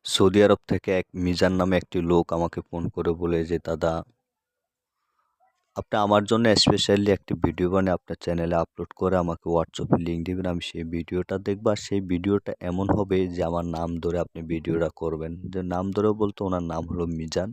Saudi আরব থেকে এক মিজান নামে একটি লোক আমাকে ফোন করে বলে যে দাদা, আপনি আমার জন্য স্পেশালি একটি ভিডিও বানিয়ে আপনার চ্যানেলে আপলোড করে আমাকে হোয়াটসঅ্যাপে লিঙ্ক দিবেন, আমি সেই ভিডিওটা দেখবো। আর সেই ভিডিওটা এমন হবে যে আমার নাম ধরে আপনি ভিডিওটা করবেন। যে নাম ধরে বলতে ওনার নাম হলো মিজান।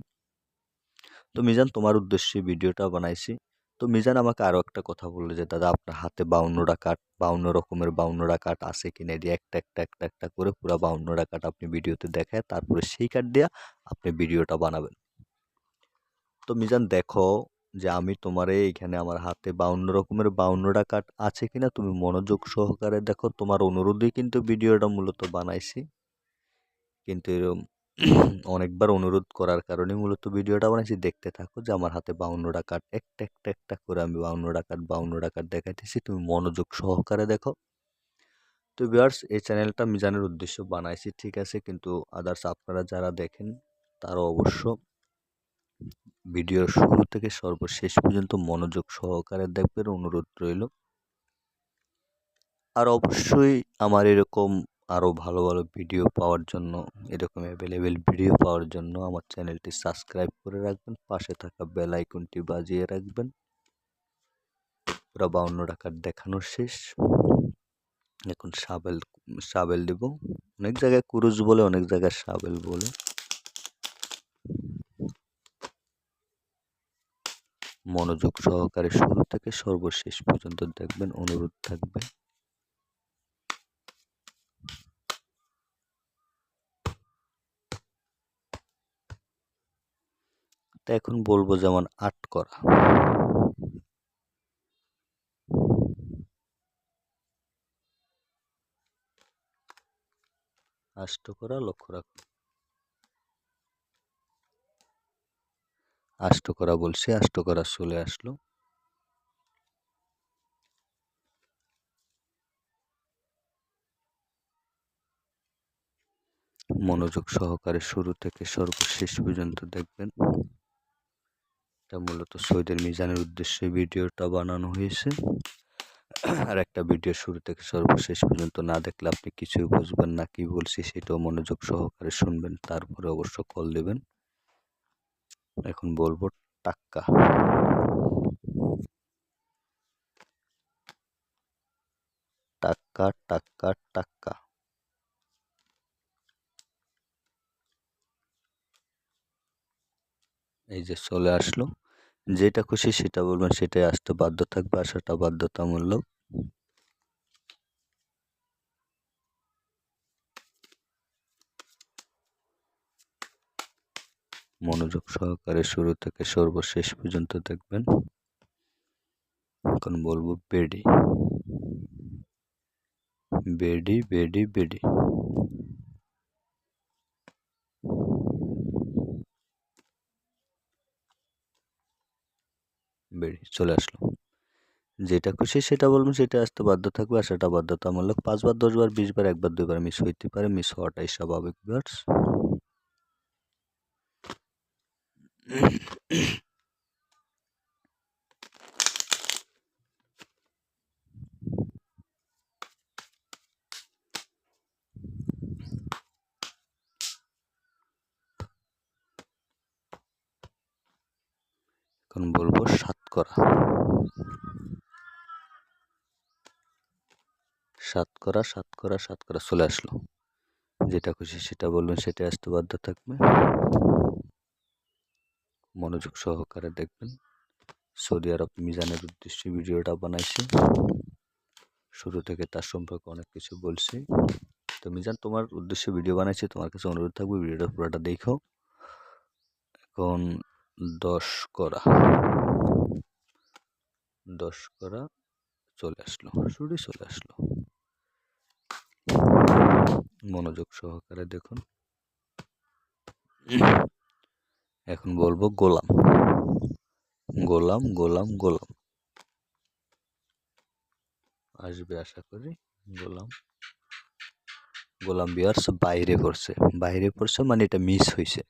তো মিজান, তোমার উদ্দেশ্যে ভিডিওটা বানাইছি। তো মিজান আমাকে আরো একটা কথা বললো যে দাদা, আপনার হাতে 52টা কাঠ, 52 রকমের 52টা কাঠ আছে কিনা, এটি একটা একটা একটা একটা করে পুরো 52টা কাঠ আপনি ভিডিওতে দেখায় তারপরে সেই কাঠ দিয়া আপনি ভিডিওটা বানাবেন। তো মিজান দেখো যে আমি তোমারে এখানে আমার হাতে 52 রকমের 52টা কাঠ আছে কিনা তুমি মনোযোগ সহকারে দেখো। তোমার অনুরোধেই কিন্তু ভিডিওটা মূলত বানাইছি, কিন্তু এরকম অনেকবার অনুরোধ করার কারণে মূলত ভিডিওটা বানাইছি। দেখতে থাকো যে আমার হাতে 52টা কাঠ একটা একটা একটা করে আমি 52টা কাঠ দেখাইতেছি, তুমি মনোযোগ সহকারে দেখো। তো ভিউয়ার্স, এই চ্যানেলটা মিজানের উদ্দেশ্যে বানাইছি, ঠিক আছে, কিন্তু আদার্স আপনারা যারা দেখেন তারা অবশ্য ভিডিওর শুরু থেকে সর্বশেষ পর্যন্ত মনোযোগ সহকারে দেখবেন, অনুরোধ রইল। আর অবশ্যই আমার এরকম আরও ভালো ভালো ভিডিও পাওয়ার জন্য, এরকম অ্যাভেলেবেল ভিডিও পাওয়ার জন্য আমার চ্যানেলটি সাবস্ক্রাইব করে রাখবেন, পাশে থাকা বেল আইকনটি বাজিয়ে রাখবেন। পুরো 52টা কাঠ দেখানো শেষ। এখন সাবেল দেব। অনেক জায়গায় কুরুজ বলে, অনেক জায়গায় সাবেল বলে। মনোযোগ সহকারে শুরু থেকে সর্বশেষ পর্যন্ত দেখবেন, অনুরোধ থাকবে। তা এখন বলবো যেমন আট করা, আষ্ট করা, লক্ষ্য রাখো, আষ্ট করা বলছি, আষ্ট করা চলে আসলো। মনোযোগ সহকারে শুরু থেকে সর্বশেষ পর্যন্ত দেখবেন। এটা মূলত সৈয়দের মিজানের উদ্দেশ্যে ভিডিওটা বানানো হয়েছে। আর একটা ভিডিও শুরু থেকে সর্বশেষ পর্যন্ত না দেখলে আপনি কিছুই বুঝবেন না, কি বলছি সেটাও মনোযোগ সহকারে শুনবেন, তারপরে অবশ্য কল দেবেন। এখন বলবো টাক্কা। টাক্কা টাক্কা টাক্কা। এই যে চলে আসলো। যেটা খুশি সেটা বলবেন, সেটাই আসতে বাধ্য থাকবে, আসাটা বাধ্যতামূলক। মনোযোগ সহকারে শুরু থেকে সর্বশেষ পর্যন্ত দেখবেন। এখন বলবো বেডি, বেডি বেডি বেডি। বেডি চলে আসলো। যেটা খুশি সেটা বলবেন, সেটা আসতে বাধ্য থাকবে, আসাটা বাধ্যতামূলক। 5 বার 10 বার 20 বার, একবার 2 বার মিস হইতে পারে, মিস হওয়াটাই স্বাভাবিক ভিউয়ার্স। এখন বলবো সাতকরা, সাতকরা সাতকরা সাতকরা চলে আসলো। যেটা খুশি সেটা বলবেন, সেটা আসতে বাধ্য থাকবে। মনোযোগ সহকারে দেখবেন। সৌদি আরব মিজানের উদ্দেশ্যে ভিডিওটা বানাইছি, শুরু থেকে তার সম্পর্কে অনেক কিছু বলছি। তো মিজান, তোমার উদ্দেশ্যে ভিডিও বানাইছি, তোমার কাছে অনুরোধ থাকবে ভিডিওটা পুরোটা দেখো। এখন 10 করা, 10 করা চলে আসলো, শুরু চলে আসলো। মনোযোগ সহকারে দেখুন। এখন বলবো গোলাম, গোলাম গোলাম গোলাম। আসবে আশা করি। গোলাম, গোলাম ভিউয়ার্স বাইরে পড়ছে, বাইরে পড়ছে মানে এটা মিস হয়েছে।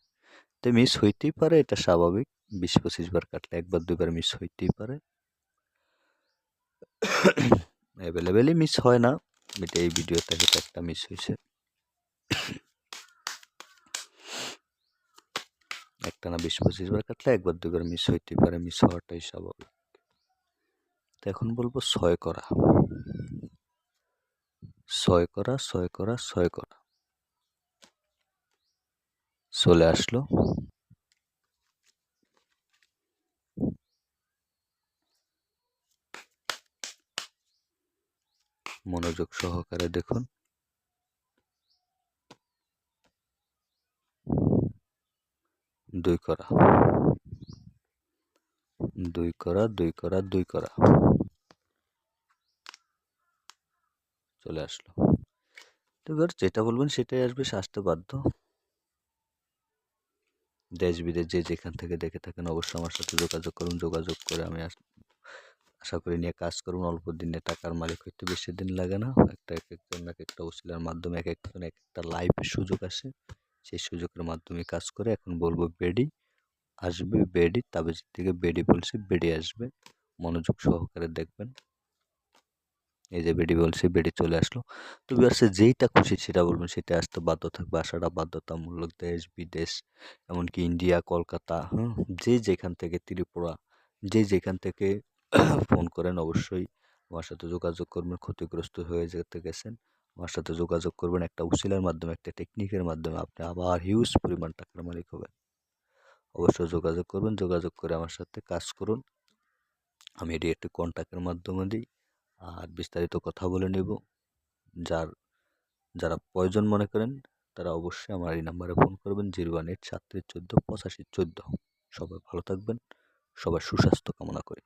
তো মিস হইতেই পারে, এটা স্বাভাবিক। 20-25 বার কাটলে একবার 2 বার মিস হইতেই পারে। অ্যাভেলেবেলই মিস হয় না, এটা এই ভিডিও থেকে একটা মিস হয়েছে। একটানা 20-25 বার কাটলে একবার দুইবার মিস হইতেই পারে, মিস হওয়াটাই স্বাভাবিক। তো এখন বলবো 6 করা, 6 করা, 6 করা, 6 করা। চলে আসলো। মনোযোগ সহকারে দেখুন। 2 করা, 2 করা, 2 করা, 2 করা। চলে আসলো। তো এবার যেটা বলবেন সেটাই আসবে, সে আসতে বাধ্য। দেশ বিদেশ যে যেখান থেকে দেখে থাকেন অবশ্যই আমার সাথে যোগাযোগ করুন। যোগাযোগ করে আমি আশা করি নিয়ে কাজ করুন। অল্প দিনে টাকার মালিক হইতে বেশি দিন লাগে না। এক একজন এক একটা ওসিলার মাধ্যমে এক একজন এক একটা লাইফের সুযোগ আসে। সেই সুযোগের মাধ্যমে কাজ করে এখন বলবো বেডি আসবে, বেডি তাবিজ থেকে বেডি বলছি, বেডি আসবে। মনোযোগ সহকারে দেখবেন। এই যে বেডি বলছি, বেডি চলে আসলো। তো ভিউয়ার্স যেইটা খুশি সেটা বলবেন, সেটা আসতে বাধ্য থাকবে। আসাটা বাধ্যতামূলক। দেশ বিদেশ এমনকি ইন্ডিয়া, কলকাতা, যে যেখান থেকে, ত্রিপুরা, যে যেখান থেকে ফোন করেন অবশ্যই আমার সাথে যোগাযোগ করবেন। ক্ষতিগ্রস্ত হয়ে যেতে গেছেন, আমার সাথে যোগাযোগ করবেন। একটা উসিলার মাধ্যমে, একটা টেকনিকের মাধ্যমে আপনি আবার হিউজ পরিমাণ টাকার মালিক হবেন। অবশ্যই যোগাযোগ করবেন। যোগাযোগ করে আমার সাথে কাজ করুন। আমি এটি একটি কন্ট্যাক্টের মাধ্যমে দিই, আর বিস্তারিত কথা বলে নেব। যারা প্রয়োজন মনে করেন তারা অবশ্যই আমার এই নাম্বারে ফোন করবেন, 018 37 14 85 14। সবাই ভালো থাকবেন, সবার সুস্বাস্থ্য কামনা করি।